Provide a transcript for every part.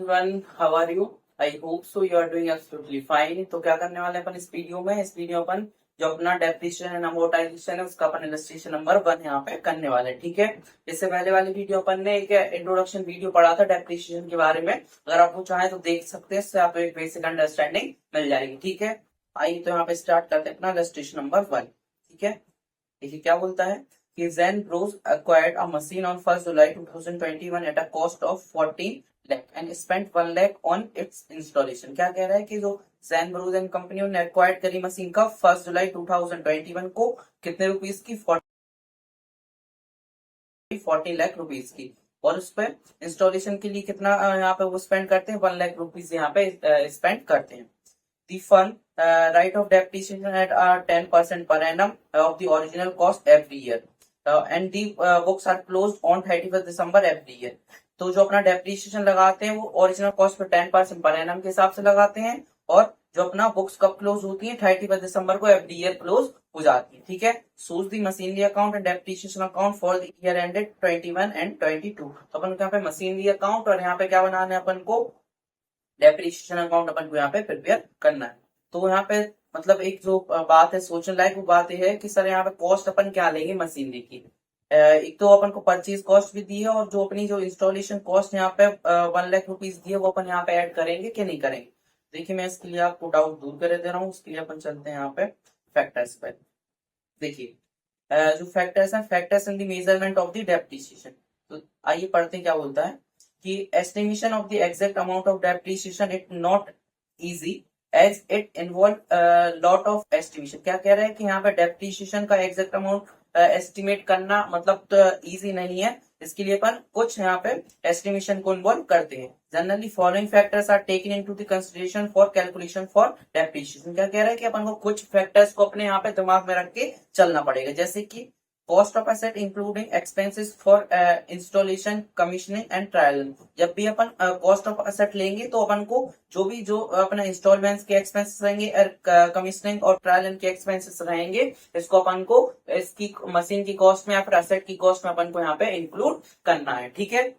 everyone, how are you? I hope so you are doing absolutely fine. तो क्या करने वाले अपन इस वीडियो में, इस वीडियो अपन जो अपना डेप्रिसिएशन एंड अमोर्टाइजेशन है उसका अपन इलस्ट्रेशन नंबर 1 यहाँ पे करने वाले, ठीक है। इससे पहले वाली वीडियो अपन ने एक इंट्रोडक्शन वीडियो पढ़ा था डेप्रिसिएशन के बारे में, अगर आप वो चाहें तो देख सकते हैं, इससे आपको एक बेसिक अंडरस्टैंडिंग मिल जाएगी, ठीक है। आइए तो यहाँ पे स्टार्ट करते हैं अपना इलस्ट्रेशन नंबर 1, ठीक है। देखिए क्या बोलता है कि Zen Bros acquired a machine on 1st July 2021 at a cost of 14 lakh and spent 1 lakh on its installation। क्या कह रहा है कि जो Zen Bros एंड कंपनी ने एक्वायर्ड करी मशीन का 1 जुलाई 2021 को कितने रुपीस की, 40 लाख रुपीस की, और उस पर इंस्टॉलेशन के लिए कितना यहाँ पे वो स्पेंड करते हैं, 1 लाख रुपीस यहाँ पे स्पेंड करते हैं। The fund right of depreciation at 10% per annum of the original cost every year, and the books are closed on 31st December every year। तो जो अपना डेप्रिसिएशन लगाते हैं वो original cost per 10% per annum के हिसाब से लगाते हैं, और जो अपना बुक्स कब क्लोज होती है 31 दिसंबर को एवरी ईयर क्लोज हो जाती है, ठीक है। Shows the machinery account and depreciation account for the year ended 21 and 22। तो अपन यहाँ पे मशीनरी अकाउंट और यहाँ पे क्या बनाना है अपन को, डेप्रिसिएशन अकाउंट अपन को यहाँ पे प्रिपेयर करना है। तो यहाँ पे मतलब एक जो बात है सोचने लायक, वो बात है कि सर यहाँ पे कॉस्ट अपन क्या लेंगे मशीनरी की। एक तो अपन को परचेज कॉस्ट भी दी है, और जो अपनी जो इंस्टॉलेशन कॉस्ट यहाँ पे 1 लाख रुपीज दी है वो अपन यहाँ पे ऐड करेंगे कि नहीं करेंगे। देखिए मैं इसके लिए आपको डाउट दूर कर दे रहा हूँ, उसके लिए अपन चलते हैं यहाँ पे फैक्टर्स पे। देखिए जो फैक्टर्स हैं, factors in the measurement of the depreciation. तो आइए पढ़ते हैं क्या बोलता है कि estimation of the exact amount of depreciation it not easy as it involve lot of estimation. क्या कह रहा है कि यहाँ पे डेप्रिसिएशन का एग्जैक्ट अमाउंट एस्टिमेट करना मतलब तो इजी नहीं है, इसके लिए अपन कुछ यहाँ पे एस्टिमेशन को इन्वॉल्व करते हैं। Generally following factors are taken into the consideration for calculation for depreciation. क्या कह रहा है कि अपन को कुछ फैक्टर्स को अपने यहाँ पे दिमाग में रख के चलना पड़ेगा, जैसे कि cost of asset including expenses for installation, commissioning and trial. जब भी अपन कॉस्ट ऑफ एसेट लेंगे तो अपन को जो अपना इंस्टॉलमेंट्स के एक्सपेंसेस रहेंगे और कमीशनिंग और ट्रायल के एक्सपेंसेस रहेंगे, इसको अपन को इसकी मशीन की कॉस्ट में या फिर एसेट की कॉस्ट में अपन को यहाँ पे इंक्लूड करना है, ठीक है।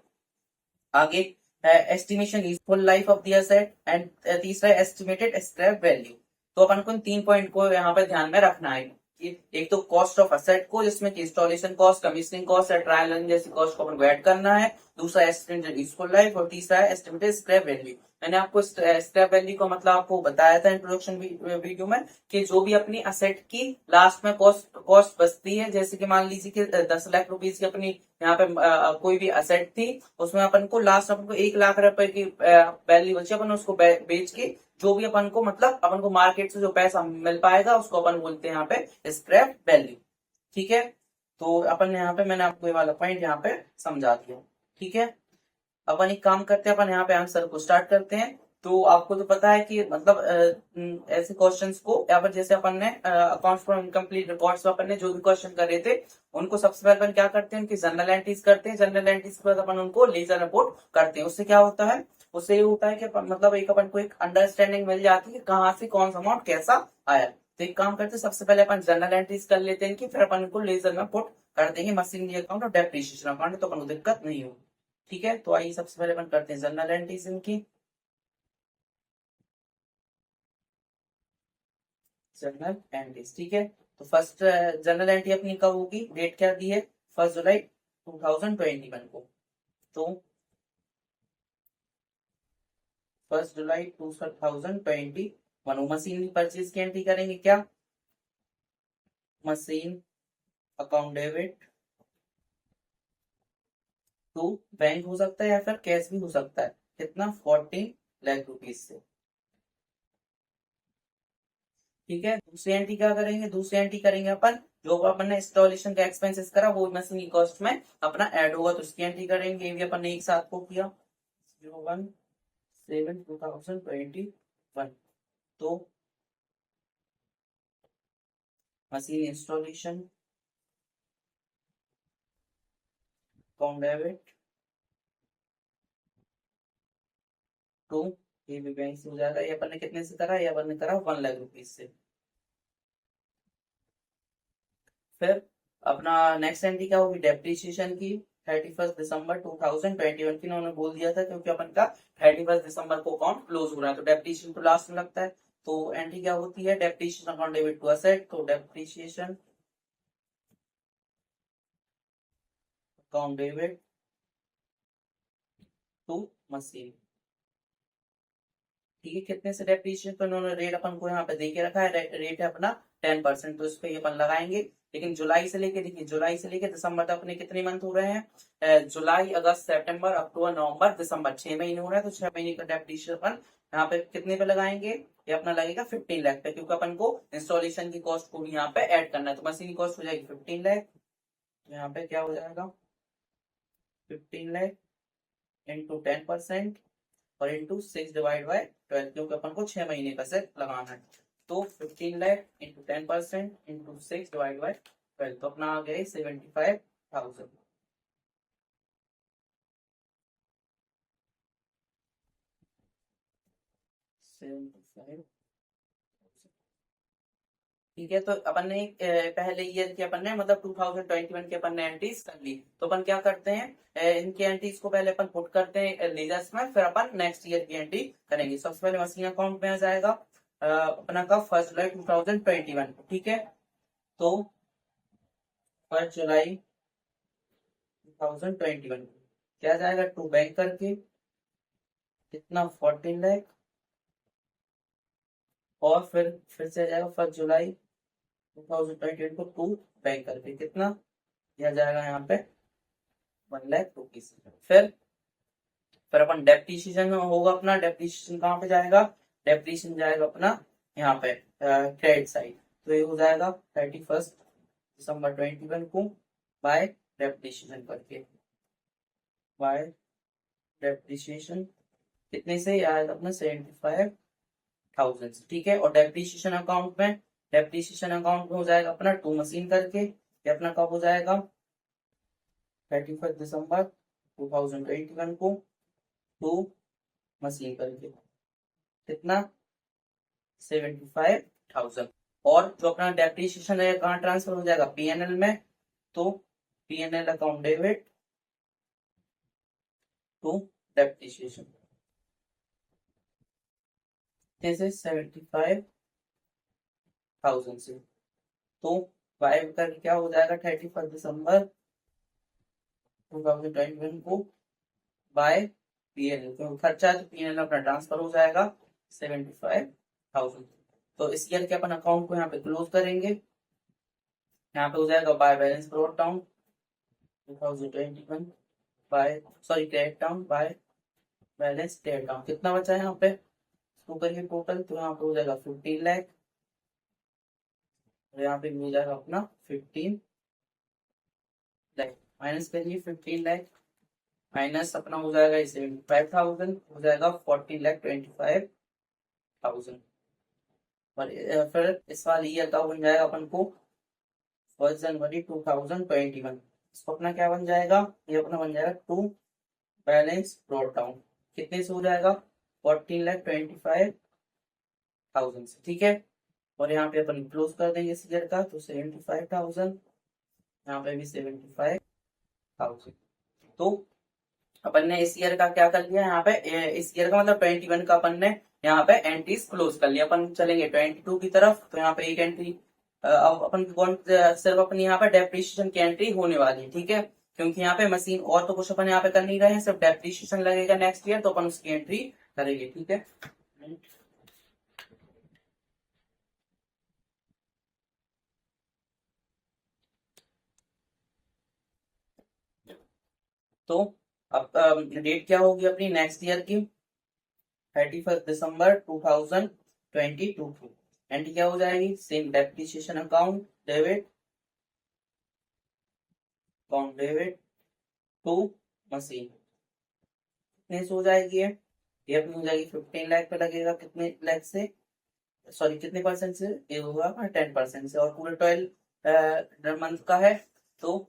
आगे estimation useful life of the asset and तीसरा एस्टिमेटेड स्क्रैप वैल्यू। तो अपन को 3 पॉइंट को यहाँ पे ध्यान में रखना है। एक तो कॉस्ट ऑफ एसेट को, जिसमें कि इंस्टॉलेशन कॉस्ट, कमीशनिंग कॉस्ट और ट्रायल रन जैसी कॉस्ट को अपन को ऐड करना है। दूसरा एस्टिमेटेड यूजफुल लाइफ, और तीसरा है एस्टिमेटेड स्क्रैप वैल्यू। मैंने आपको स्क्रैप वैल्यू का मतलब आपको बताया था इंट्रोडक्शन वीडियो में कि जो भी अपनी एसेट की लास्ट में कॉस्ट बचती है, जैसे कि मान लीजिए कि 10 लाख रुपीज की अपनी यहाँ पे कोई भी एसेट थी, उसमें अपन को लास्ट अपन को 1 लाख रुपए की वैल्यू बची, अपन उसको बेच के जो भी अपन को मतलब अपन को मार्केट से जो पैसा मिल पाएगा उसको अपन बोलते हैं यहाँ पे स्क्रैप वैल्यू, ठीक है। तो अपन यहाँ पे मैंने आपको ये वाला पॉइंट यहाँ पे समझा दिया, ठीक है। अपन एक काम करते हैं, अपन यहाँ पे आंसर को स्टार्ट करते हैं। तो आपको तो पता है कि मतलब ऐसे क्वेश्चंस को यहाँ पर जैसे अपन ने अकाउंट्स फॉर इनकम्प्लीट रिकॉर्ड्स अपन ने जो भी क्वेश्चन करे थे उनको सबसे पहले अपन क्या करते हैं, उनकी जनरल एंट्रीज करते हैं। जनरल एंट्रीज के बाद अपन उनको लेजर रिपोर्ट करते हैं। उससे क्या होता है, उससे ये होता है कि मतलब एक अपन को एक अंडरस्टैंडिंग मिल जाती है कहाँ से कौन सा अमाउंट कैसा आया। तो एक काम करते हैं, सबसे पहले अपन जनरल एंट्रीज कर लेते हैं, कि फिर अपन उनको लेजर में पुट कर देंगे मशीनरी अकाउंट और डेप्रिसिएशन अकाउंट, तो अपन को दिक्कत नहीं होगी, ठीक है। तो आइए सबसे पहले अपन करते हैं जनरल एंट्रीज इनकी। जनरल एंट्रीज, ठीक है। तो फर्स्ट जनरल एंट्री अपनी कब होगी, डेट क्या दी है, 1 जुलाई 2021 को। तो 1 जुलाई 2021 मशीन परचेज की एंट्री करेंगे, क्या, machine account debit to bank हो सकता है या फिर कैश भी हो सकता है, कितना, 14 लाख रुपीज से, ठीक है। दूसरी एंट्री क्या करेंगे, दूसरी एंट्री करेंगे अपन जो अपन ने इंस्टॉलेशन का एक्सपेंसेस करा वो मशीन की कॉस्ट में अपना ऐड होगा, तो उसकी एंट्री करेंगे। ये भी अपन ने एक साथ को किया 01/7/2021। तो machine installation account debit to, ये भी बैंक से हो जाएगा। ये अपन ने कितने से करा, ये अपन ने करा 1 लाख रुपीज से। फिर अपना नेक्स्ट एंट्री क्या होगी, डेप्रिसिएशन की 31 दिसंबर 2021 की इन्होंने बोल दिया था, क्योंकि अपन का 31 दिसंबर को अकाउंट क्लोज हो रहा है, तो डेप्रिसिएशन तो लास्ट में लगता है। तो एंट्री क्या होती है, depreciation account debit to asset, तो depreciation account debit to machine. ठीक है, कितने से डेप्रिसिएशन, तो इन्होंने रेट अपन को यहाँ पे दे के रखा है, रेट है अपना 10%, तो इस पे अपन लगाएंगे। लेकिन जुलाई से लेके, देखिए जुलाई से लेके दिसंबर तक अपने कितने मंथ हो रहे हैं, जुलाई अगस्त सितंबर अक्टूबर नवंबर दिसंबर, 6 महीने हो रहे हैं, तो 6 महीने का डेप्रिसिएशन अपन यहाँ पे कितने पे लगाएंगे, ये अपना लगेगा 15 लाख पे, क्योंकि अपन को इंस्टॉलेशन की कॉस्ट को भी यहाँ पे ऐड करना है, तो मशीन की कॉस्ट हो जाएगी 15 लाख। यहाँ पे क्या हो जाएगा, 15 लाख इंटू 10% और इंटू 6/12, क्योंकि अपन को 6 महीने का से लगाना है, तो 15 लाख इंटू 10% इंटू 6/12, तो अपना आ गया 75,000। ठीक है, तो अपन ने पहले ईयर की अपन ने मतलब 2021 के अपन ने एंट्रीज कर ली, तो अपन क्या करते हैं, इनकी एंट्रीज को पहले अपन पुट करते हैं लेजर्स में, फिर अपन नेक्स्ट ईयर की एंट्री करेंगे। सबसे पहले मशीन अकाउंट में आ जाएगा अपना का 1 जुलाई 2021, ठीक है, तो 1 जुलाई 2021 क्या जाएगा, टू बैंक करके कितना 14 लाख, और फिर से आ जाएगा 1 जुलाई 2021 को टू बैंक करके कितना दिया जाएगा यहाँ पे 1 लाख रुपीज। फिर अपन डेप्रिसिएशन होगा अपना, डेप्रिसिएशन कहाँ पे जाएगा, डेप्रिसिएशन जाएगा अपना यहाँ पे क्रेडिट साइड, तो ये हो जाएगा 31 दिसंबर 2021 को बाय डेप्रिसिएशन करके, बाय डेप्रिसिएशन कितने से आएगा अपना 75,000, ठीक है। और डेप्रिसिएशन अकाउंट में हो जाएगा अपना टू मशीन करके, ये अपना कब हो जाएगा 31 दिसंबर 2021 को टू मशीन करके कितना 75,000। और जो अपना डेप्रिसिएशन है कहाँ ट्रांसफर हो जाएगा, पीएनएल में, तो PNL account debit to depreciation जैसे 75,000 से, तो बाय करके क्या हो जाएगा 31 दिसंबर 2021 को बाय पीएनएल, तो खर्चा पीएनएल अपना ट्रांसफर हो जाएगा 75,000। तो इस ईयर के अपन अकाउंट को यहाँ पे क्लोज करेंगे, यहाँ पे हो जाएगा by balance brought down 2021 by sorry credit down by balance credit down, कितना बचा है यहाँ पे इसको करिए टोटल, तो यहाँ पे हो जाएगा 15 लाख, और यहाँ पे मिल जाएगा अपना 15 लाख, माइनस करिए 15 लाख माइनस अपना हो जाएगा 75,000, हो जाएगा 14,25,000। और फिर इस वाले ईयर का बन जाएगा अपन को 1 जनवरी 2021, इसको अपना क्या बन जाएगा, ये अपना बन जाएगा टू बैलेंस ब्रॉट डाउन, कितने से हो जाएगा 14,25,000 से, ठीक है। और यहाँ पे अपन क्लोज कर देंगे इस ईयर का, तो 75,000, यहाँ पे भी 75,000। तो अपन ने इस ईयर का क्या कर लिया यहाँ पे, इस ईयर का मतलब 21 का अपन ने यहाँ पे एंट्रीज क्लोज कर लिया। अपन चलेंगे 22 की तरफ, तो यहाँ पे एक एंट्री अब अपन कौन सिर्फ अपनी यहाँ पे डेप्रिसिएशन की एंट्री होने वाली है, ठीक है, क्योंकि यहाँ पे मशीन और तो कुछ अपन यहाँ पे कर नहीं रहे हैं, सिर्फ डेप्रिसिएशन लगेगा नेक्स्ट ईयर, तो अपन उसकी एंट्री करेंगे, ठीक है। तो अब डेट क्या होगी अपनी नेक्स्ट ईयर की 31 दिसंबर 2022 की एंट्री क्या हो जाएगी, same depreciation account debit to machine, कितने से हो जाएगी ये अपनी हो जाएगी 15 लाख पे लगेगा, कितने लाख से सॉरी कितने परसेंट से, ये होगा 10% से, और पूरे 12 मंथ का है, तो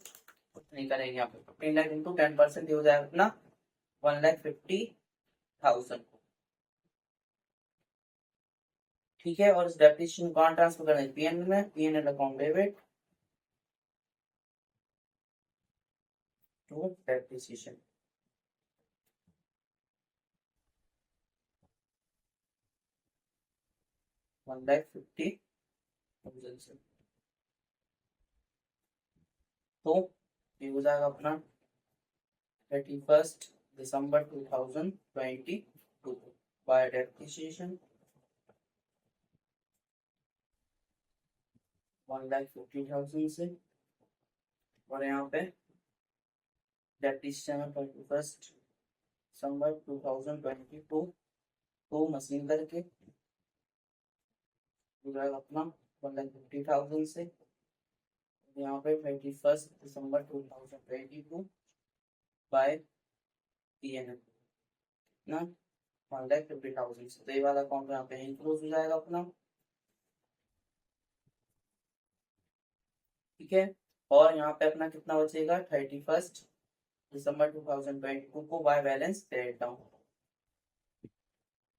नहीं करेंगे यहाँ पे 15 लाख इंटू 10%, ये हो जाएगा अपना 1,50,000, ठीक है। और इस डेप्रिसिएशन कहाँ ट्रांसफर करना है, पीएनएल में, PNL account debit to depreciation. $1,50,000 से। तो ये हो जाएगा अपना 31 दिसंबर 2022 बाय डेप्रिसिएशन 1,50,000 से। और यहाँ पे डेप्रिसिएशन 31 दिसंबर 2022 तो मशीन करके हो जाएगा अपना 1,50,000 से। यहाँ पे 31 दिसंबर 2022 बाय PNL ना 1,50,000 से। तो ये वाला अकाउंट यहाँ पे क्लोज हो जाएगा अपना, ठीक है। और यहाँ पे अपना कितना बचेगा 31 दिसंबर 2022 को by balance date down,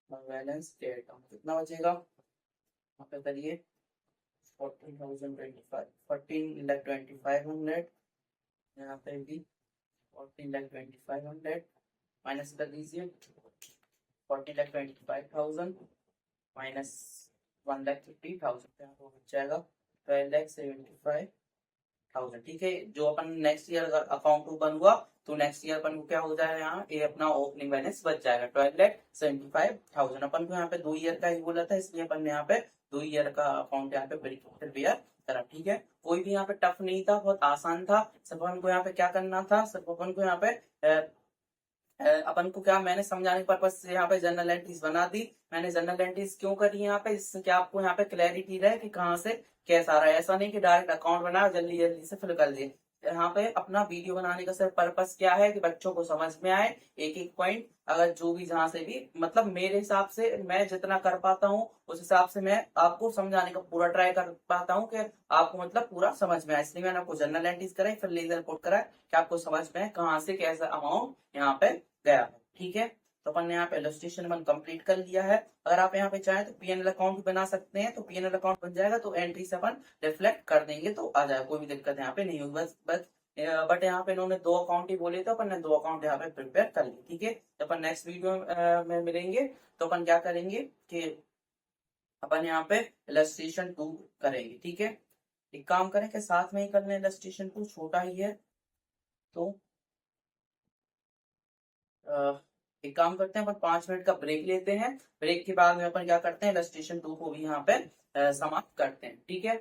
balance date down कितना बचेगा यहाँ पे करिए 14,2500 यहाँ पे भी 14,2500 माइनस कर दीजिए 14,25,000 माइनस 1,50,000 यहाँ पे बच जाएगा 12,75,000, ठीक है। जो अपन नेक्स्ट ईयर अकाउंट ओपन हुआ तो नेक्स्ट ईयर अपन को क्या हो जाएगा यहाँ ये अपना ओपनिंग बैलेंस बच जाएगा 12,75,000। अपन को यहाँ पे 2 ईयर का ही बोला था, इसलिए अपन ने यहाँ पे 2 ईयर का अकाउंट यहाँ पे प्रिपेयर करा, ठीक है। कोई भी यहाँ पे टफ नहीं था, बहुत आसान था। सिर्फ अपन को यहाँ पे क्या करना था, सिर्फ अपन को यहाँ पे अपन को क्या मैंने समझाने के पर्पज से यहाँ पे जनरल एंट्रीज बना दी। मैंने जनरल एंट्रीज क्यों करी यहाँ पे, इससे क्या आपको यहाँ पे क्लैरिटी रहे कि कहाँ से कैसा आ रहा है। ऐसा नहीं कि डायरेक्ट अकाउंट बनाया जल्दी जल्दी से फिल कर दिए। यहाँ पे अपना वीडियो बनाने का सिर्फ पर्पस क्या है कि बच्चों को समझ में आए एक एक पॉइंट, अगर जो भी जहाँ से भी मतलब मेरे हिसाब से मैं जितना कर पाता हूँ उस हिसाब से मैं आपको समझाने का पूरा ट्राई कर पाता हूँ कि आपको मतलब पूरा समझ में आए। इसलिए मैंने आपको जनरल एंट्रीज कराई फिर लीगल रिपोर्ट कराया कि आपको समझ में आए कहाँ से कैसा अमाउंट यहाँ पे गया है, ठीक है। तो अपन ने यहाँ पे इलस्ट्रेशन 1 कंप्लीट कर लिया है। अगर आप यहाँ पे चाहें तो PNL अकाउंट बना सकते हैं, तो PNL अकाउंट बन जाएगा तो एंट्री से अपन रिफ्लेक्ट कर देंगे तो आ जाएगा, कोई भी दिक्कत यहाँ पे नहीं होगी। बस बट यहाँ पे इन्होंने 2 अकाउंट ही बोले तो अपन ने 2 अकाउंट यहाँ पे प्रिपेयर कर लिए, ठीक है। तो अपन नेक्स्ट वीडियो में मिलेंगे तो अपन क्या करेंगे कि अपन यहाँ पे इलस्ट्रेशन 2 करेंगे, ठीक है। एक काम करें कि साथ में ही कर लें, इलस्ट्रेशन 2 छोटा ही है तो एक काम करते हैं अपन 5 मिनट का ब्रेक लेते हैं। ब्रेक के बाद में अपन क्या करते हैं इलस्ट्रेशन 2 को भी यहाँ पे समाप्त करते हैं, ठीक है।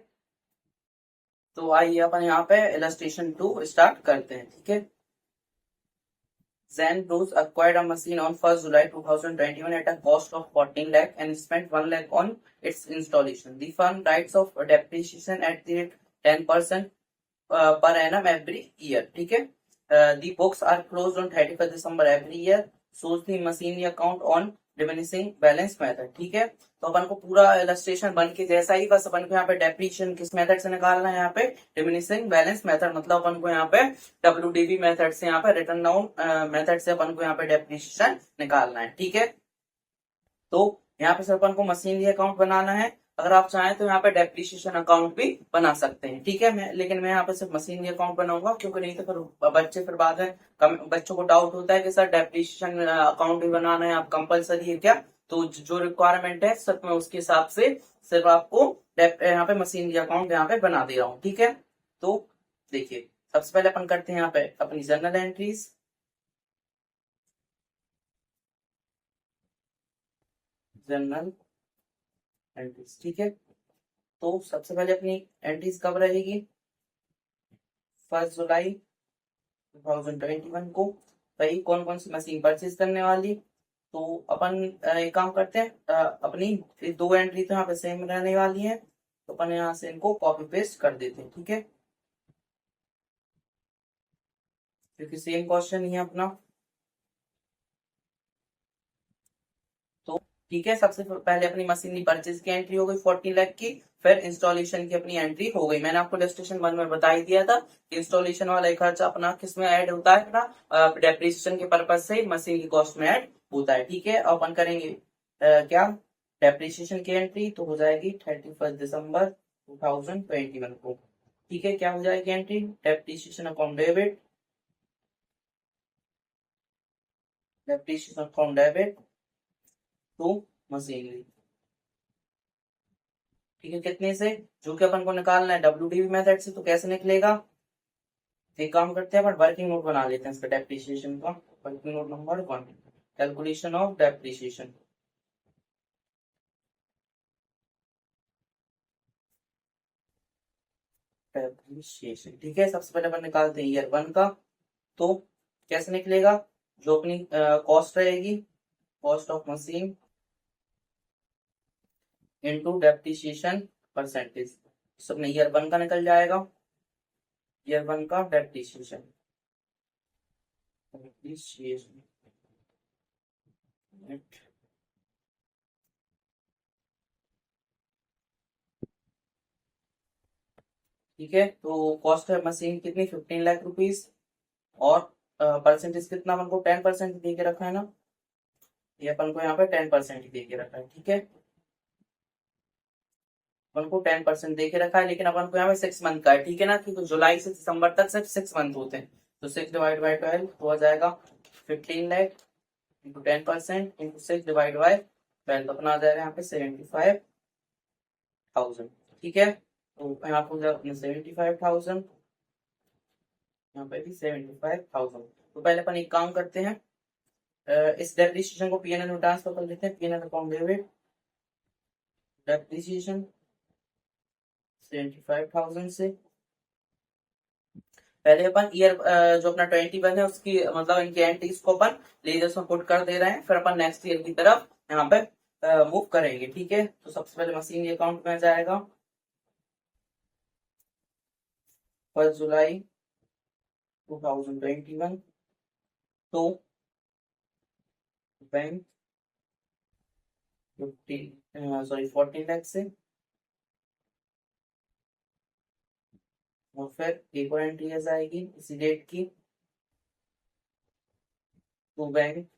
तो आइए अपन यहाँ पे इलस्ट्रेशन 2 स्टार्ट करते हैं, ठीक है। Zen Bruce acquired a machine on 1st July 2021 at a cost of 14 lakh and spent 1 lakh on its installation. The firm writes of depreciation at the rate 10% per annum every year, ठीक है। The books are closed on 31st December every year. Shows the machine account on diminishing balance method, ठीक है। तो अपन को पूरा illustration बन के जैसा ही, बस अपन को यहाँ पे डेप्रिसिएशन किस मेथड से निकालना है, यहाँ पे डिमिनिशिंग बैलेंस मेथड, मतलब अपन को यहाँ पे WDB मेथड से यहाँ पे रिटर्न डाउन मेथड से अपन को यहाँ पे डेप्रिसिएशन निकालना है, ठीक है। तो यहाँ पे सिर्फ अपन को मशीनरी अकाउंट बनाना है। अगर आप चाहें तो यहाँ पे डेप्रिसिएशन अकाउंट भी बना सकते हैं, ठीक है। लेकिन मैं यहाँ पे सिर्फ मशीनरी अकाउंट बनाऊंगा, क्योंकि नहीं तो फिर बच्चे फिर बाद में बच्चों को डाउट होता है कि सर डेप्रिसिएशन अकाउंट भी बनाना है, आप कंपलसरी है क्या। तो जो रिक्वायरमेंट है सिर्फ मैं उसके हिसाब से सिर्फ आपको यहाँ पे मशीनरी अकाउंट यहाँ पे बना दे रहा हूँ, ठीक है। तो देखिए सबसे पहले अपन करते हैं यहाँ पे अपनी जर्नल एंट्रीज, जर्नल एंट्रीज, ठीक है। तो सबसे पहले अपनी एंट्रीज कब रहेगी 1 जुलाई 2021 को, भाई कौन कौन सी मशीन परचेज करने वाली। तो अपन एक काम करते हैं अपनी 2 एंट्री तो यहाँ पे सेम रहने वाली है, तो अपन यहाँ से इनको कॉपी पेस्ट कर देते हैं, ठीक है, क्योंकि सेम क्वेश्चन ही है अपना। तो ठीक है, सबसे पहले अपनी मशीनरी परचेज की एंट्री हो गई 40 लाख की, फिर इंस्टॉलेशन की अपनी एंट्री हो गई। मैंने आपको इलस्ट्रेशन 1 में बता ही दिया था कि इंस्टॉलेशन वाला खर्चा अपना किस में ऐड होता है, अपना डेप्रिसिएशन के पर्पज से मशीन की कॉस्ट में ऐड होता है, ठीक है। अपन करेंगे क्या डेप्रिसिएशन की एंट्री, तो हो जाएगी 31 दिसंबर 2021 को, ठीक है। क्या हो जाएगी entry depreciation account debit depreciation from debit to machinery. ठीक है, कितने से, जो कि अपन को निकालना है WDV मेथड से। तो कैसे निकलेगा, एक काम करते हैं, अपन वर्किंग नोट बना लेते हैं इसका डेप्रिसिएशन का। Working note number 1, calculation of depreciation. Depreciation, ठीक है, सबसे पहले अपन निकालते हैं ईयर 1 का। तो कैसे निकलेगा, जो अपनी कॉस्ट रहेगी, cost of machine into depreciation percentage. तो अपने ईयर 1 का निकल जाएगा, ईयर 1 का डेप्रिसिएशन, डेप्रिसिएशन ठीक है। तो कॉस्ट है मशीन कितनी, 15 लाख रुपीज, और परसेंटेज कितना अपन को 10% दे के रखा है ना, ये अपन को यहाँ पे 10% ही दे के रखा है। ठीक है, अपन को 10% दे के रखा है, लेकिन अपन को यहाँ पे 6 मंथ का है। ठीक है ना, क्योंकि जुलाई से दिसंबर तक सिर्फ 6 मंथ होते हैं। तो 6 डिवाइड बाई 12 तो आ जाएगा 15 lakh into 10% into 6 divide by 12, तो अपना आ जाएगा यहाँ पे 75,000। ठीक है, तो यहाँ पे हो जाएगा अपने 75,000, यहाँ पे भी 75,000। तो पहले अपन एक काम करते हैं, इस डेप्रिसिएशन को पीएनएल में ट्रांसफर कर लेते हैं। पीएनएल अकाउंट डेबिट डेप्रिसिएशन 75,000 से पहले अपन ईयर जो अपना 21 है उसकी मतलब इनकी एंट्रीज को अपन लेजर्स में पुट कर दे रहे हैं, फिर अपन नेक्स्ट ईयर की तरफ यहाँ पे मूव करेंगे। ठीक है, तो सबसे पहले मशीन अकाउंट में जाएगा 1 जुलाई 2021, तो बैंक 14 लाख से, और फिर एक और एंट्री आएगी इसी डेट की, तो बैंक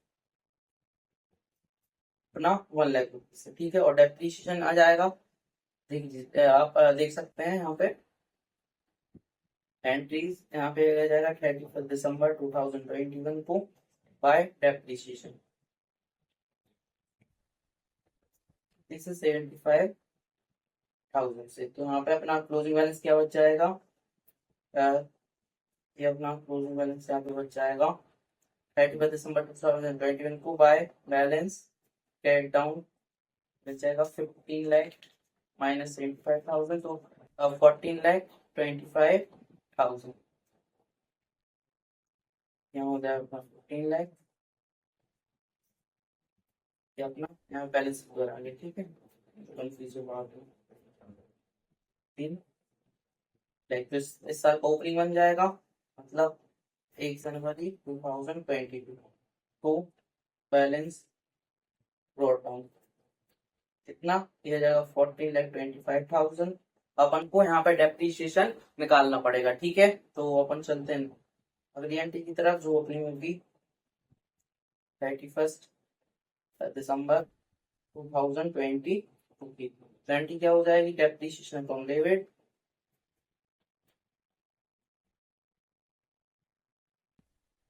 अपना 1 लाख रुपीज से। ठीक है, और डेप्रिसिएशन आ जाएगा, आप देख सकते हैं यहाँ पे एंट्रीज, यहाँ पे आ जाएगा 31 दिसंबर 2021 को बाय डेप्रिसिएशन। दिस इज 75,000 से। तो यहाँ पे अपना क्लोजिंग बैलेंस क्या बच जाएगा, ये अपना क्लोजिंग बैलेंस यहाँ पे बच जाएगा 31 दिसंबर 2021 को बाय बैलेंस कैट डाउन बच जाएगा 15 लाख माइनस 75,000, तो 14,25,000 यहाँ हो जाएगा अपना 15 लाख, ये अपना यहाँ बैलेंस करेंगे। ठीक है, कंफ्यूजन बात है 3 लाख। तो इस साल का ओपनिंग बन जाएगा, मतलब 1 जनवरी 2022 को बैलेंस ब्रॉट डाउन कितना, ये जाएगा 14,25,000। अपन को यहाँ पे डेप्रिसिएशन निकालना पड़ेगा। ठीक है, तो अपन चलते हैं अगली एंट्री की तरफ, जो ओपनिंग होगी 31 दिसंबर 2022 की। एंट्री क्या हो जाएगी, depreciation from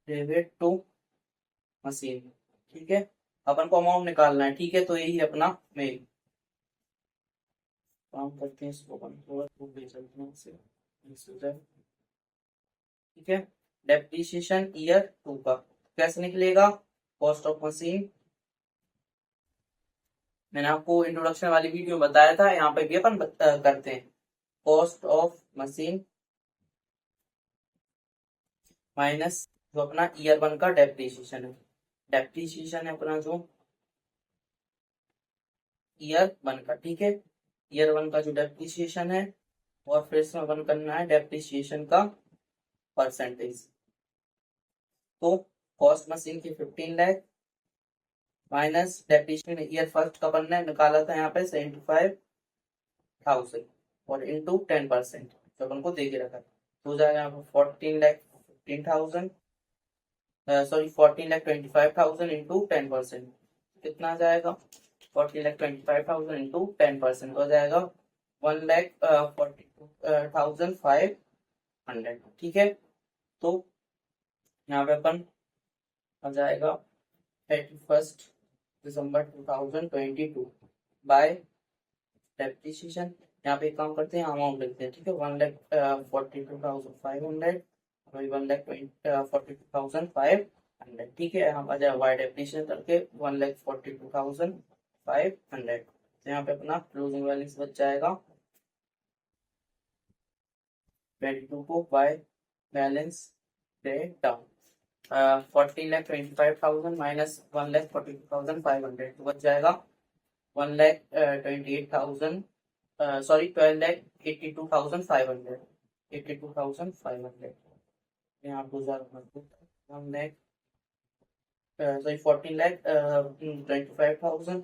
debit to machine. ठीक है, अपन को अमाउंट निकालना है। ठीक है, तो यही अपना मेल काम करते हैं, इसको अपन थोड़ा ले चलते हैं इससे। ठीक है, डेप्रिसिएशन ईयर 2 का कैसे निकलेगा, कॉस्ट ऑफ मशीन, मैंने आपको इंट्रोडक्शन वाली वीडियो में बताया था, यहाँ पे भी अपन करते हैं। कॉस्ट ऑफ मशीन माइनस जो अपना ईयर 1 का डेप्रिसिएशन है, डेप्रिसिएशन है अपना जो ईयर 1 का। ठीक है, ईयर 1 का जो डेप्रिसिएशन है, और फिर इसमें अपन करना है डेप्रिसिएशन का परसेंटेज। तो कॉस्ट मशीन की 15 lakh minus depreciation year first का बनना है, निकाला था यहाँ पे 75,000 और इंटू 10% जो अपन को दे के रखा है, तो हो जाएगा यहाँ पे 14,15,000 सॉरी 14,25,000 इंटू 10%, कितना आ जाएगा 14,25,000 इंटू 10% हो जाएगा 1,42,500। ठीक है, तो यहाँ पे अपन आ जाएगा 31 दिसंबर 2022 बाय डेप्रिसिएशन। यहाँ पे एक काम करते हैं, अमाउंट लिखते हैं, ठीक है, 1,42,500, 1,42,500, ठीक है। यहाँ पर जाए वाई डेप्रिसिएशन करके 1,42,500, तो यहाँ पे अपना क्लोजिंग बैलेंस बच जाएगा 22 को by balance date down 14,25,000 minus 1,42,500, तो बच जाएगा 1,28,000, सॉरी 12,82,500, 82,500, यहाँ 1,000 सॉरी 14,25,000,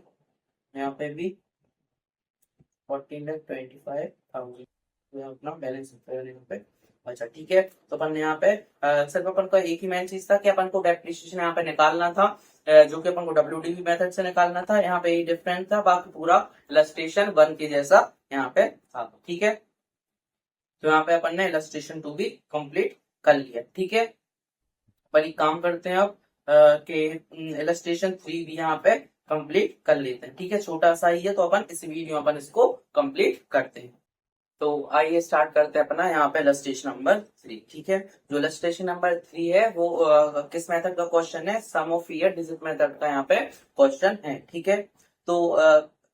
यहाँ पे भी 14,25,000, तो अपना बैलेंस यहाँ पे। अच्छा ठीक है, तो अपन यहाँ पे सिर्फ अपन को एक ही मेन चीज था कि अपन को डेप्रिसिएशन यहाँ पे निकालना था, जो कि अपन को WDV मेथड से निकालना था। यहाँ पे ये डिफरेंट था, बाकी पूरा इलस्ट्रेशन 1 के जैसा यहाँ पे था, ठीक है। तो यहाँ पे अपन ने इलस्ट्रेशन 2 भी कंप्लीट कर लिया, ठीक है। अपन एक काम करते हैं अब कि इलस्ट्रेशन 3 भी यहाँ पे कंप्लीट कर लेते हैं, ठीक है। छोटा सा ही है, तो अपन इस वीडियो में अपन इसको कंप्लीट करते हैं। तो आइए स्टार्ट करते हैं अपना यहाँ पे इलस्ट्रेशन नंबर 3, ठीक है। जो इलस्ट्रेशन नंबर 3 है वो किस मेथड का क्वेश्चन है, सम ऑफ ईयर डिजिट मेथड का यहाँ पे क्वेश्चन है, ठीक है। तो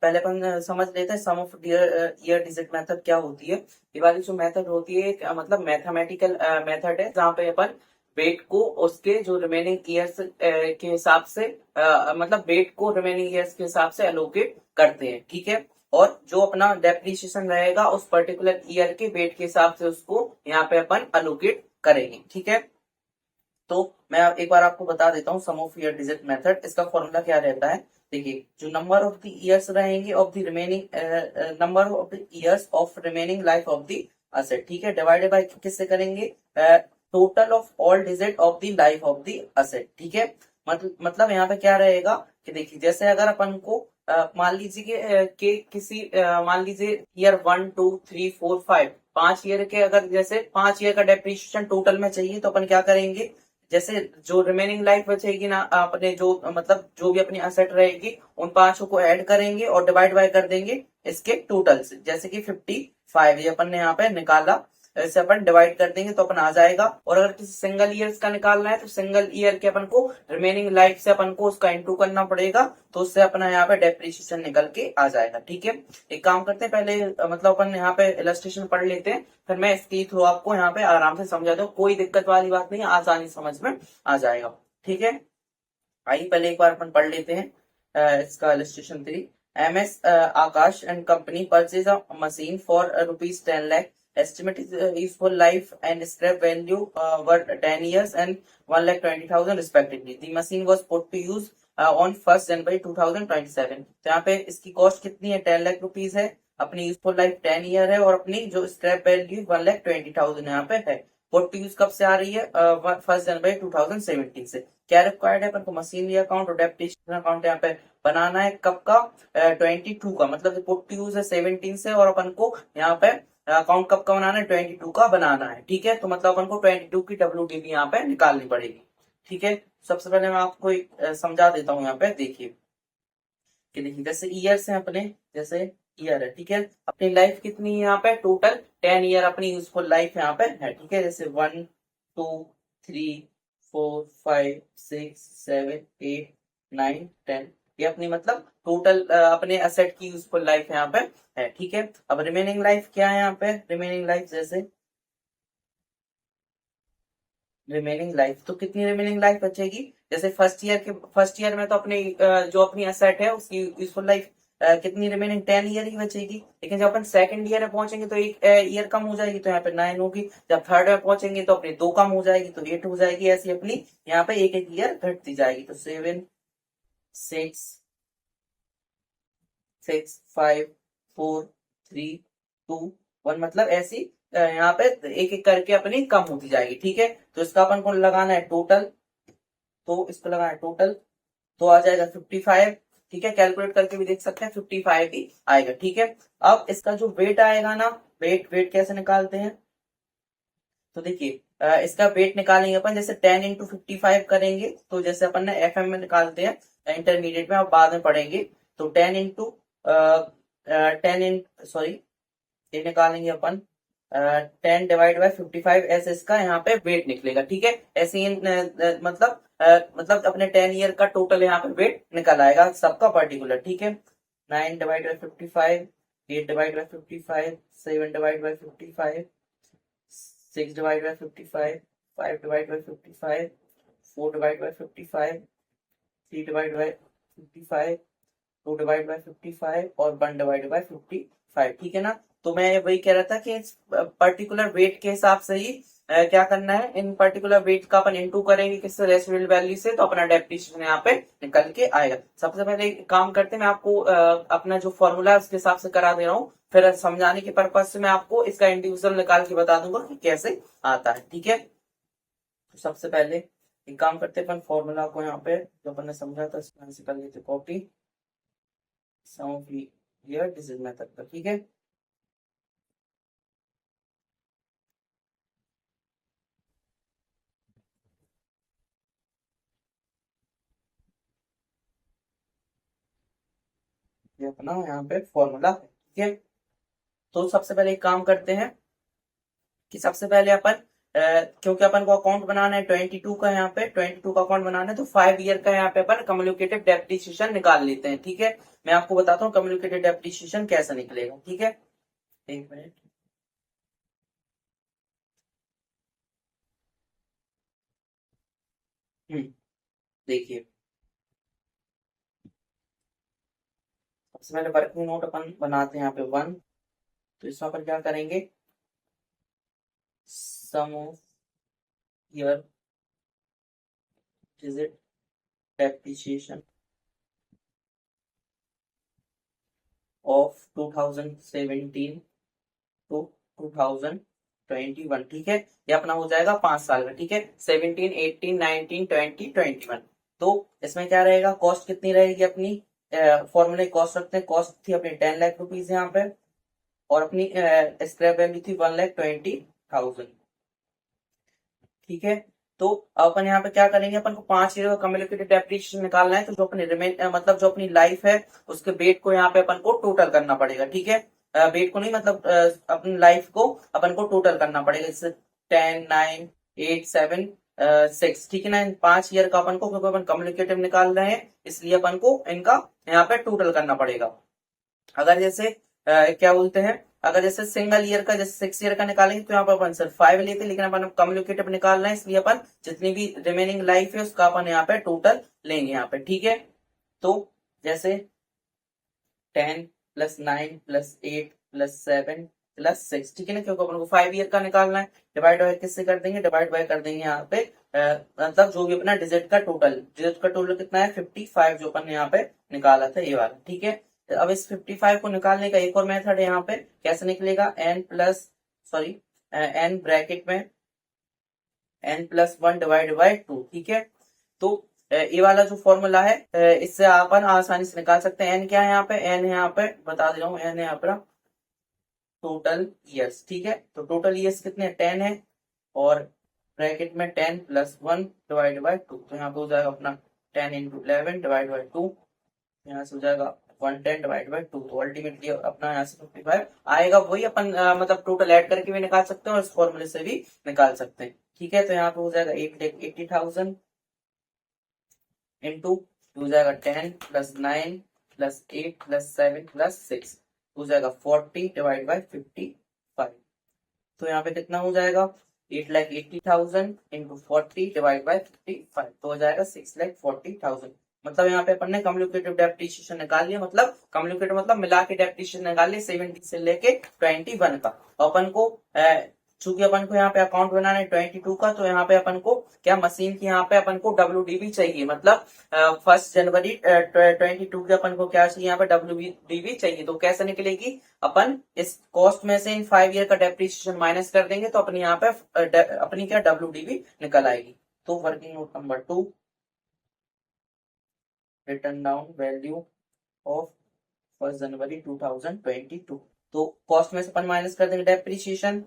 पहले अपन समझ लेते हैं सम ऑफ ईयर डिजिट मेथड क्या होती है। ये वाली जो मेथड होती है मतलब मैथमेटिकल मेथड है, जहाँ पे अपन वेट को उसके जो रिमेनिंग ईयर्स के हिसाब से मतलब वेट को रिमेनिंग ईयर्स के हिसाब से एलोकेट करते हैं, ठीक है। और जो अपना डेप्रिसिएशन रहेगा उस पर्टिकुलर ईयर के वेट के हिसाब से उसको यहाँ पे अपन एलोकेट करेंगे, ठीक है। तो मैं एक बार आपको बता देता हूँ सम ऑफ ईयर डिजिट मेथड, इसका फॉर्मूला क्या रहता है। देखिए, जो नंबर ऑफ द ईयर्स रहेंगे of the remaining number of the years of remaining life of the asset, ठीक है, डिवाइडेड बाय किससे करेंगे, total of all digit of the life of the asset, ठीक है। मतलब यहाँ पे क्या रहेगा कि देखिए, जैसे अगर अपन को मान लीजिए कि किसी मान लीजिए ईयर 1 2 3 4 5 5 ईयर के, अगर जैसे 5 ईयर का डेप्रिसिएशन टोटल में चाहिए, तो अपन क्या करेंगे, जैसे जो रिमेनिंग लाइफ बचेगी ना अपने जो मतलब जो भी अपनी असेट रहेगी उन पांचों को ऐड करेंगे और डिवाइड बाय कर देंगे इसके टोटल से, जैसे कि 55 ये अपन ने यहाँ पे निकाला, ऐसे अपन डिवाइड कर देंगे तो अपन आ जाएगा। और अगर किसी सिंगल ईयर का निकालना है तो सिंगल ईयर के अपन को रिमेनिंग लाइफ से अपन को उसका इंटू करना पड़ेगा, तो उससे अपना यहाँ पे डेप्रिसिएशन निकल के आ जाएगा, ठीक है। एक काम करते हैं, पहले मतलब अपन यहाँ पे इलस्ट्रेशन पढ़ लेते हैं, फिर मैं इसके थ्रू आपको यहाँ पे आराम से समझा दूं, कोई दिक्कत वाली बात नहीं, आसानी समझ में आ जाएगा, ठीक है। आइए पहले एक बार अपन पढ़ लेते हैं इसका illustration 3। MS Akash and company purchase a machine for rupees 10 lakh. Estimate is useful life and scrap value were 10 years and 1,20,000 respectively. The machine was put to use on 1st January 2027. तो यहाँ पे इसकी cost कितनी है, 10 lakh rupees है, अपनी useful life 10 year है, और अपनी जो स्क्रैप वैल्यू 1,20,000 यहाँ पे है। पुट टू यूज कब से आ रही है, 1st जनवरी 2017 से। क्या रिक्वायर्ड है अपन को, मशीनरी अकाउंट और डेप्रिसिएशन अकाउंट यहाँ पे बनाना है, कब का, 22 का, मतलब पुट टू यूज है 17 से, और अपन को यहाँ पे अकाउंट कब का बनाना है, 22 का बनाना है, ठीक है। तो मतलब अपन को 22 की WDV यहाँ पे निकालनी पड़ेगी, ठीक है। सबसे पहले मैं आपको समझा देता हूँ, यहाँ पे देखिए कि देखिए जैसे ईयर्स हैं अपने, जैसे ईयर है, ठीक है, अपनी लाइफ कितनी है यहाँ पे, टोटल 10 ईयर अपनी यूजफुल लाइफ यहाँ पे है, ठीक है। जैसे 1 2 3 4 5 6 7 8 9 10, ये अपनी मतलब टोटल अपने असेट की यूजफुल लाइफ यहाँ पे है, ठीक है। अब रिमेनिंग लाइफ क्या है यहाँ पे, रिमेनिंग लाइफ जैसे रिमेनिंग लाइफ, तो कितनी रिमेनिंग लाइफ बचेगी, जैसे फर्स्ट ईयर में तो अपनी जो अपनी असेट है उसकी यूजफुल लाइफ कितनी रिमेनिंग 10 ईयर ही बचेगी। लेकिन जब अपन सेकंड ईयर में पहुंचेंगे तो एक ईयर कम हो जाएगी, तो यहाँ पे 9 होगी। जब थर्ड में पहुंचेंगे तो अपनी 2 कम हो जाएगी, तो 8 हो जाएगी। ऐसी अपनी यहाँ पे एक एक ईयर घटती जाएगी, तो 7 6 6 5 4 3 2 1, मतलब ऐसी यहाँ पे एक एक करके अपनी कम होती जाएगी, ठीक है। तो इसका अपन को लगाना है टोटल, तो इसको लगाना है टोटल, तो आ जाएगा 55, ठीक है। कैलकुलेट करके भी देख सकते हैं, 55 ही आएगा, ठीक है। अब इसका जो वेट आएगा ना, वेट कैसे निकालते हैं, तो देखिए इसका वेट निकालेंगे अपन, जैसे 10 इंटू 55 करेंगे, तो जैसे अपन ने एफ एम में निकालते हैं इंटरमीडिएट में, आप बाद में पढ़ेंगे। तो 10 इंटू 10 सॉरी, ये निकालेंगे अपन 10/55, ऐसे इसका यहाँ पे वेट निकलेगा। ठीक है, ऐसे ही मतलब अपने 10 ईयर का टोटल यहाँ पे वेट निकल आएगा सबका पर्टिकुलर। ठीक है, 9/55, 8/55, 7/55, 6/55, 5/55, 4/55, 3/55, 2/55 और 1/55। ठीक है ना। तो मैं वही कह रहा था कि इस पर्टिकुलर वेट के हिसाब से ही क्या करना है, इन पर्टिकुलर वेट का अपन इनटू करेंगे किससे, रेसिडुअल वैल्यू से, तो अपना डेप्रिसिएशन यहाँ पे निकल के आएगा। सबसे पहले एक काम करते हैं, मैं आपको अपना जो फॉर्मूला है उसके हिसाब से करा दे रहा हूँ, फिर समझाने के पर्पज से मैं आपको इसका इंडिविजुअल निकाल के बता दूंगा कि कैसे आता है। ठीक है, तो सबसे पहले एक काम करते हैं, अपन फॉर्मूला को यहाँ पे जो अपन ने समझा था इसमें से कर लेते copy, sum of year digit method का। ठीक है, ये अपना यहाँ पे फॉर्मूला है। ठीक है, तो सबसे पहले एक काम करते हैं कि सबसे पहले अपन क्योंकि अपन को अकाउंट बनाना है 22 का, यहाँ पे 22 का अकाउंट बनाना है, तो 5 ईयर का यहाँ पे अपन कम्युनिकेटिव डेप्रिसिएशन निकाल लेते हैं। ठीक है, मैं आपको बताता हूँ कम्युनिकेटिव डेप्रिसिएशन कैसे निकलेगा। ठीक है, एक मिनट। देखिए, सबसे पहले वर्किंग नोट अपन बनाते हैं यहाँ पे 1, तो इसमें अपन क्या करेंगे, sum of year digit depreciation of 2017 to 2021। ठीक है, ये अपना हो जाएगा 5 साल का। ठीक है, 17, 18, 19, 20, 21। तो इसमें क्या रहेगा, कॉस्ट कितनी रहेगी अपनी, फॉर्मूले कॉस्ट रखते हैं, कॉस्ट थी अपनी 10 लाख रुपीज यहाँ पे, और अपनी स्क्रैप वैल्यू थी 1,20,000। ठीक है, तो अपन यहाँ पे क्या करेंगे, अपन को 5 ईयर का कम्युलेटिव डेप्रिसिएशन निकालना है, तो जो अपनी मतलब जो अपनी लाइफ है उसके वेट को यहाँ पे अपन को टोटल करना पड़ेगा। ठीक है, वेट को नहीं, मतलब अपनी लाइफ को अपन को टोटल करना पड़ेगा, जैसे 10, 9, 8, 7, 6। ठीक है ना, इन 5 ईयर का अपन को, क्योंकि अपन कम्युनिकेटिव निकाल रहे हैं इसलिए अपन को इनका यहाँ पे टोटल करना पड़ेगा। अगर जैसे क्या बोलते हैं, अगर जैसे सिंगल ईयर का, जैसे 6 ईयर का निकालेंगे तो यहाँ पर अपन सिर्फ 5 लेते हैं, लेकिन अपन कम्युनिकेटिव निकाल रहे हैं इसलिए अपन जितनी भी रिमेनिंग लाइफ है उसका अपन यहाँ पे टोटल लेंगे यहाँ पे। ठीक है, तो जैसे 10 + 9 + 8 + 7 + 6। ठीक है ना, क्योंकि अपन को 5 ईयर का निकालना है, डिवाइड बाय किससे कर देंगे, डिवाइड बाय कर देंगे यहाँ पे मतलब जो भी अपना डिजिट का टोटल कितना है 55, जो अपन ने यहाँ पे निकाला था ये वाला। ठीक है, तो अब इस 55 को निकालने का एक और मेथड है यहाँ पे, कैसे निकलेगा, n ब्रैकेट में n+1/2। ठीक है, तो ये वाला जो फॉर्मूला है इससे अपन आसानी से निकाल सकते हैं। n क्या है यहाँ पे, n है यहाँ पे बता दे रहा हूँ, n है यहाँ पर टोटल ईयर्स। ठीक है, तो टोटल ईयर्स कितने 10 है, और ब्रैकेट में 10+1/2, तो यहाँ पे हो जाएगा अपना 10 × 11/2, यहाँ से हो जाएगा 110/2। तो अल्टीमेटली अपना यहाँ से 55 आएगा, वही अपन मतलब टोटल ऐड करके भी निकाल सकते हैं और इस फॉर्मूले से भी निकाल सकते हैं। ठीक है, तो यहाँ पे हो जाएगा 8,80,000 इंटू हो जाएगा 10 + 9 + 8 + 7 + 6, हो जाएगा 40/55। तो यहाँ पे कितना हो जाएगा, 8,80,000 इंटू 40/55, तो हो जाएगा 6,40,000। मतलब यहाँ पे अपन ने कम्युनिकेटिव डेप्रिसिएशन निकाल लिया, मतलब कम्युनिकेटिव मतलब मिला के डेप्रिसिएशन निकाल लिया 70 से लेके 21 का। तो अपन को चूंकि अपन को यहाँ पे अकाउंट बनाना है 22 का, तो यहाँ पे अपन को क्या मशीन की यहाँ पे अपन को WDV चाहिए, मतलब 1 जनवरी 22 के अपन को क्या चाहिए यहाँ पे WDV चाहिए। तो कैसे निकलेगी, अपन इस कॉस्ट में से इन 5 ईयर का डेप्रिसिएशन माइनस कर देंगे, तो अपनी यहाँ पे अपनी क्या WDV निकल आएगी। तो working note number 2, return down value of 1 जनवरी 2022। तो कॉस्ट में से अपन माइनस कर देंगे depreciation,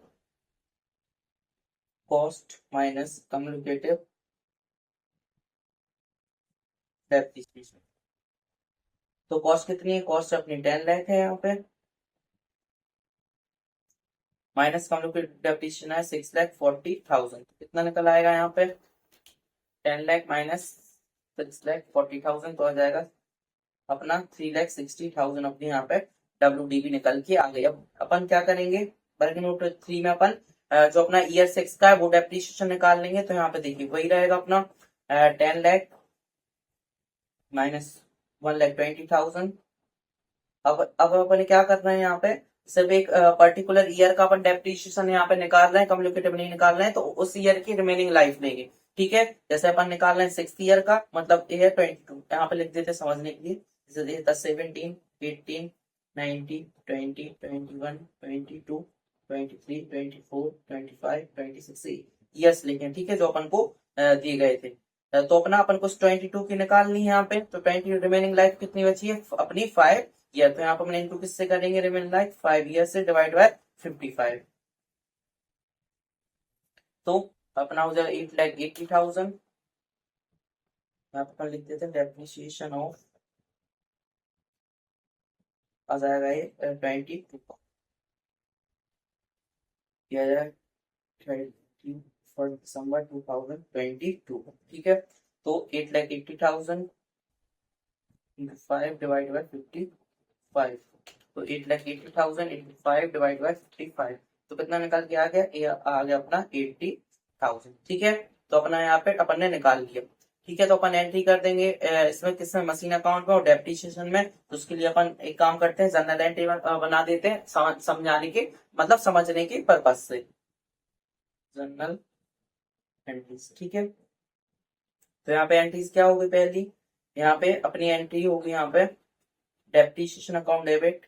cost minus communicative depreciation. तो कॉस्ट कितनी है, कॉस्ट अपनी 10 लाख है यहाँ पे, माइनस कम्युनिकेटिव डेप्रिसिएशन है 6,40,000। कितना निकल आएगा यहाँ पे, 10 लाख माइनस 6,40,000 तो आ जाएगा अपना 3,60,000 अपने यहाँ पे WDV निकल के आ गई। अब अपन क्या करेंगे, वर्किंग नोट 3 में अपन जो अपना ईयर 6 का है वो डेप्रिसिएशन निकाल लेंगे। तो यहाँ पे देखिए वही रहेगा अपना 10 लाख माइनस 1,20,000। अब अपन क्या करना है यहाँ पे, सिर्फ एक पर्टिकुलर ईयर का अपन डेप्रिसिएशन यहाँ पे निकाल रहे हैं, कम्युनिकेटिव नहीं निकाल रहे हैं, तो उस ईयर की रिमेनिंग लाइफ लेंगे। ठीक है, जैसे अपन निकाल रहे हैं 6th ईयर का, मतलब ये है 22, यहाँ पे लिख देते समझने के लिए, जैसे 17, 18, 19, 20, 21, 22, 23, 24, 25, 26 ईयर्स लिखे। ठीक है, जो अपन को दिए गए थे। तो अपना अपन को 22 की निकालनी है यहाँ पे, तो 20 रिमेनिंग लाइफ कितनी बची है अपनी 5 ईयर। तो यहाँ पे हम इनटू किससे करेंगे, रिमेनिंग लाइफ 5 ईयर से डिवाइड बाय 55। तो अपना हो जाएगा 8,80,000। यहाँ पे अपन लिख देते हैं डेप्रिसिएशन ऑफ, आ जाएगा ये 22 किया जाए 31 दिसंबर 2022। ठीक है, तो 8,80,000 इंटू 5 डिवाइड बाय 55। तो 8,80,000 इंटू 5 डिवाइड बाय 55, तो कितना निकाल के आ गया, ये आ गया अपना 80,000। ठीक है, तो अपना यहाँ पे अपन ने निकाल लिया। ठीक है, तो अपन एंट्री कर देंगे इसमें, किसमें, मशीन अकाउंट में और डेप्रिसिएशन में। तो उसके लिए अपन एक काम करते हैं, जनरल एंट्री बना देते हैं समझाने के, मतलब समझने के पर्पज से, जनरल एंट्रीज। ठीक है, तो यहाँ पे एंट्रीज क्या होगी, पहली यहाँ पे अपनी एंट्री होगी यहाँ पे depreciation account debit,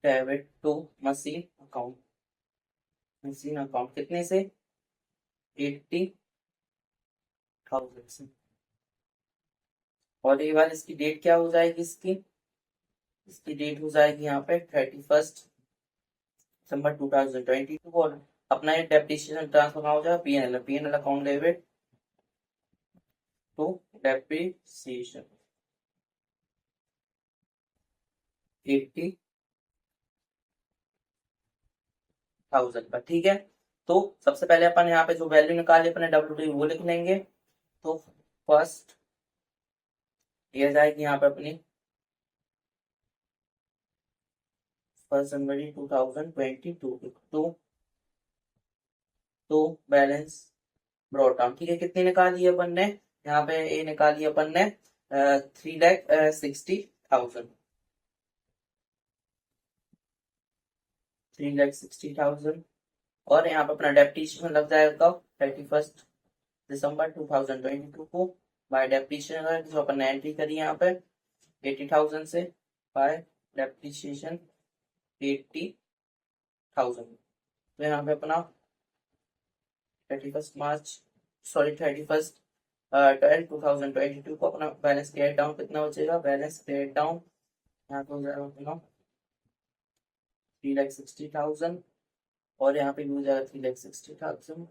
debit to machine account, machine account कितने से, 80,000 से। और ये बार इसकी डेट क्या हो जाएगी, इसकी डेट हो जाएगी यहाँ पे 31 दिसंबर 2022। और अपना ये डेप्रिसिएशन ट्रांसफर हो जाएगा PNL account debit to depreciation 80,000 का। ठीक है, तो सबसे पहले अपन यहाँ पे जो वैल्यू निकाली अपने WD वो लिख लेंगे। तो फर्स्ट ये जाएगी यहाँ पे अपनी 1 जनवरी 2022 तो बैलेंस ब्रॉट डाउन। ठीक है, कितनी निकाली है अपन ने, यहाँ पे ये निकाली अपन ने 3,60,000, 3,60,000। और यहाँ पे अपना डेप्रिसिएशन लग जाएगा 31 दिसंबर 2022 को, बाय डेप्रिसिएशन जो अपन ने एंट्री करी यहाँ पे 80,000 से, बाय डेप्रिसिएशन 80,000। तो यहाँ पे अपना 31 12/2022 को अपना बैलेंस क्रिएट डाउन कितना बचेगा, बैलेंस क्रिएट डाउन यहाँ पे हो जाएगा अपना 3,60,000। और यहाँ पे भी हो जाएगा 3,60,000,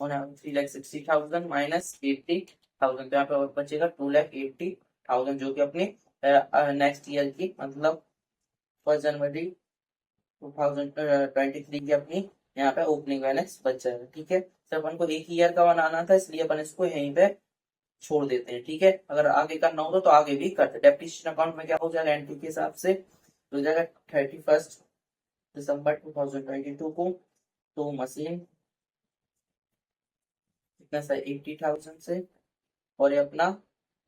और यहाँ पे 3,60,000 माइनस 80,000, तो यहाँ पे बचेगा 2,80,000, जो कि अपने नेक्स्ट ईयर की, मतलब 1 जनवरी 2023 की अपनी यहाँ पे ओपनिंग बैलेंस बच जाएगा। ठीक है, तो अपन को एक ईयर का बनाना था, इसलिए अपन इसको यहीं पे छोड़ देते हैं। ठीक है, अगर आगे करना हो तो आगे भी करते। डेप्रिसिएशन अकाउंट में क्या हो जाएगा, एंट्री के हिसाब से हो जाएगा 31 दिसंबर 2022 को, तो मशीन कितना सा 80,000 से, और ये अपना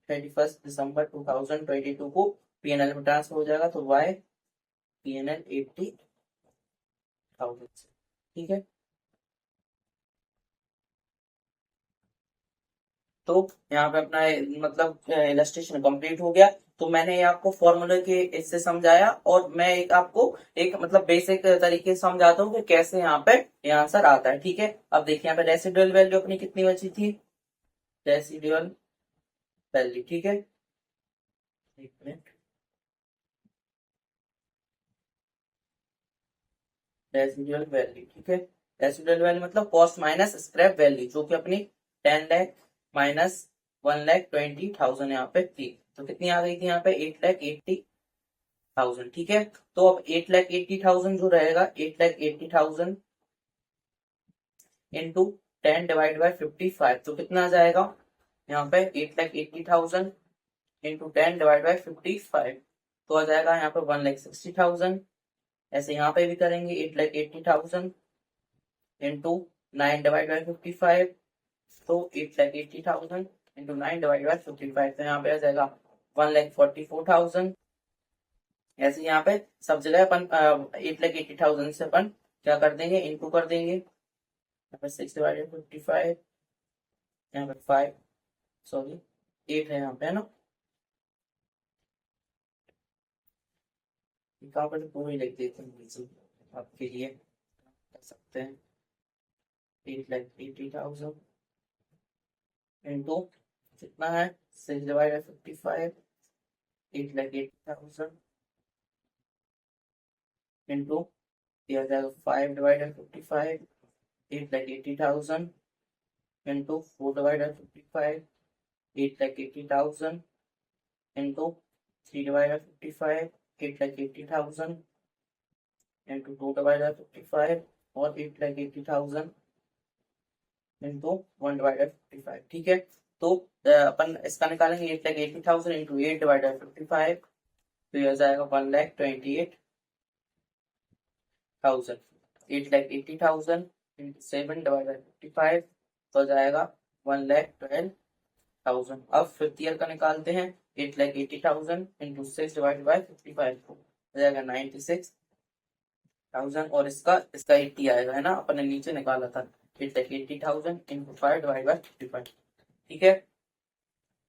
31 दिसंबर 2022 को पीएनएल में ट्रांसफर हो जाएगा, तो वाई पीएनएल 80,000 से। ठीक है, तो यहाँ पे अपना मतलब इलस्ट्रेशन कंप्लीट हो गया। तो मैंने आपको फॉर्मूले के इससे समझाया, और मैं एक आपको एक मतलब बेसिक तरीके से समझाता हूँ कि कैसे यहाँ पे ये आंसर आता है। ठीक है, अब देखिए यहाँ पे रेसिडुअल वैल्यू अपनी कितनी बची थी, रेसिडुअल वैल्यू। ठीक है, एक मिनट, रेसिडुअल वैल्यू, ठीक है। रेसिडुअल वैल्यू मतलब कॉस्ट माइनस स्क्रैप वैल्यू, जो कि अपनी 10 लाख माइनस 1,20,000 यहाँ पे थी, तो कितनी आ गई थी यहाँ पे 8,80,000, ठीक है। तो अब 8,80,000 जो रहेगा, 8,80,000 इंटू 10 डिवाइड बाई 55, तो कितना आ जाएगा यहाँ पे 8,80,000 इंटू 10 डिवाइड बाई 55, तो आ जाएगा यहाँ पे 1,60,000। ऐसे यहाँ पे भी करेंगे 8,80,000 इंटू 9 डिवाइड बाई 55, तो 8,80,000 इंटू 9 डिवाइड बाई 55, तो यहाँ पे आ जाएगा 1,44,000। ऐसे यहाँ पे सब जगह अपन 8,80,000 से अपन क्या कर देंगे, इंटू कर देंगे। यहाँ पे 6 डिवाइडेड 55, यहाँ पे 5 सॉरी 8 है यहाँ पे, है ना। कहाँ पर पूरी लिख देते हैं आपके लिए, कर सकते हैं 8,80,000 इंटू कितना है 6 डिवाइडेड 55, 8,80,000 इंटू दिया जाएगा 5 divided 55, 8,80,000 into 4 divided 55, 8,80,000 into 3 divided 55, 8,80,000 into 2 divided 55 और 8,80,000 इंटू 1 डिवाइडेड 55, ठीक है। तो अपन इसका निकालेंगे 8,80,000 इंटू 8 डिवाइडेड 55, तो यह जाएगा 1,28,000, 8,80,000 इंटू 7 डिवाइडेड 55, तो जाएगा 1,12,000। अब फिफ्थ ईयर का निकालते हैं, 8,80,000 इंटू 6 डिवाइडेड बाई 55, हो जाएगा 96,000, और इसका 80 आएगा, है ना, अपन ने नीचे निकाला था 8,80,000 इंटू 5 डिवाइड बाई 55, ठीक है,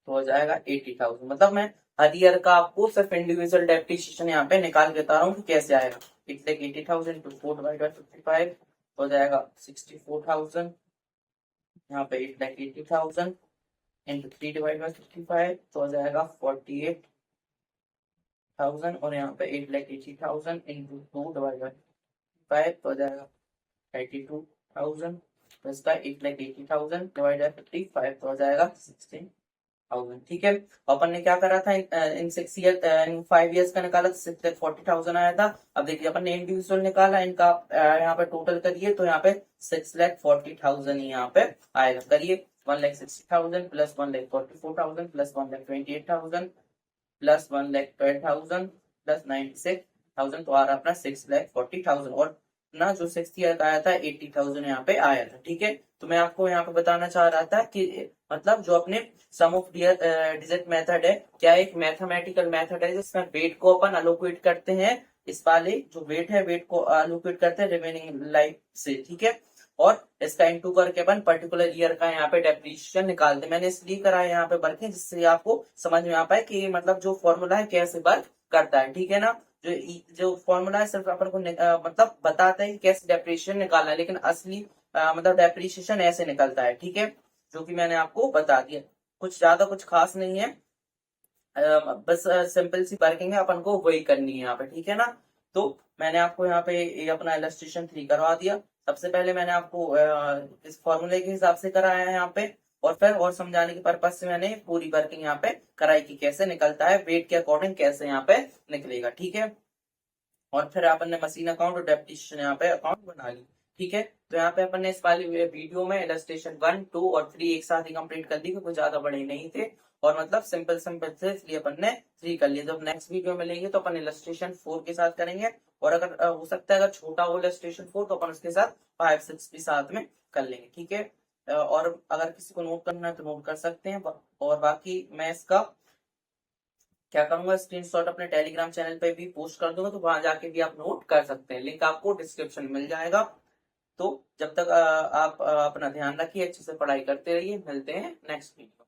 तो हो जाएगा 80,000। मतलब मैं हर ईयर का आपको सिर्फ इंडिविजुअल डेप्रिसिएशन यहाँ पे निकाल के बता रहा हूँ कि कैसे आएगा। 8,80,000 इंटू 4 डिवाइड बाई 55 हो जाएगा 64,000, यहाँ पे 8,80,000 इंटू 3 डिवाइड बाई 55, तो हो जाएगा 48,000, और यहाँ पे 8,80,000 इंटू 2 डिवाइड बाई 5, तो हो जाएगा 82,000, तो इसका 8,80,000 डिवाइड बाई 55, तो हो जाएगा 16,000, ठीक है। अपन ने क्या करा था इन 6 ईयर इन 5 ईयर्स का निकाला, 6,40,000 आया था। अब देखिए अपन ने इंडिविजुअल निकाला, इनका यहाँ पे टोटल करिए, तो यहाँ पे 6,40,000 ही यहाँ पे आएगा। करिए 1,60,000 प्लस 1,44,000 प्लस 1,28,000 प्लस 1,12,000 प्लस 96,000, तो आ रहा अपना 6,40,000, और ना जो 6th ईयर का आया था 80,000 यहाँ पे आया था, ठीक है। तो मैं आपको यहाँ पे बताना चाह रहा था कि मतलब जो अपने सम ऑफ डिजिट मेथड है, क्या एक मैथमेटिकल मेथड है जिसमें वेट को अपन अलोकेट करते हैं, इस वाले जो वेट है वेट को अलोकेट करते हैं रिमेनिंग लाइफ से, ठीक है। और इसका इंटू करके अपन पर्टिकुलर ईयर का यहाँ पे डेप्रिसिएशन निकालते हैं। मैंने इसलिए कराया यहाँ पे वर्किंग, जिससे आपको समझ में आ पाए कि मतलब जो फॉर्मूला है कैसे वर्क करता है, ठीक है ना। जो फॉर्मूला है सिर्फ अपन को मतलब बताता है कि कैसे डेप्रिसिएशन निकालना है, लेकिन असली मतलब डेप्रिसिएशन ऐसे निकलता है, ठीक है, जो कि मैंने आपको बता दिया। कुछ ज्यादा कुछ खास नहीं है, बस सिंपल सी वर्किंग है, अपन को वही करनी है यहाँ पे, ठीक है ना। तो मैंने आपको यहाँ पे ये अपना इलस्ट्रेशन 3 करवा दिया। सबसे पहले मैंने आपको इस फॉर्मूले के हिसाब से कराया है यहाँ पे, और फिर और समझाने के पर्पज से मैंने पूरी वर्किंग यहाँ पे कराई कि कैसे निकलता है वेट के अकॉर्डिंग, कैसे यहाँ पे निकलेगा, ठीक है। और फिर अपन ने मशीन अकाउंट और डेप्रिसिएशन यहाँ पे अकाउंट बना ली, ठीक है। तो यहाँ पे अपन ने इस वाली वीडियो में इलस्ट्रेशन 1, 2 और 3 एक साथ ही कंप्लीट कर दी, क्योंकि ज्यादा बड़े नहीं थे और मतलब सिंपल सिंपल थे, इसलिए अपन ने 3 कर लिया। जब नेक्स्ट वीडियो में लेंगे तो अपन इलस्ट्रेशन 4 के साथ करेंगे, और अगर हो सकता है अगर छोटा हो इलस्ट्रेशन 4 तो अपन उसके साथ 5, 6 भी साथ में कर लेंगे, ठीक है। और अगर किसी को नोट करना है तो नोट कर सकते हैं, और बाकी मैं इसका क्या करूंगा, स्क्रीनशॉट अपने टेलीग्राम चैनल पे भी पोस्ट कर दूंगा, तो वहां जाके भी आप नोट कर सकते हैं, लिंक आपको डिस्क्रिप्शन में मिल जाएगा। तो जब तक आप अपना ध्यान रखिए, अच्छे से पढ़ाई करते रहिए, मिलते हैं नेक्स्ट वीडियो।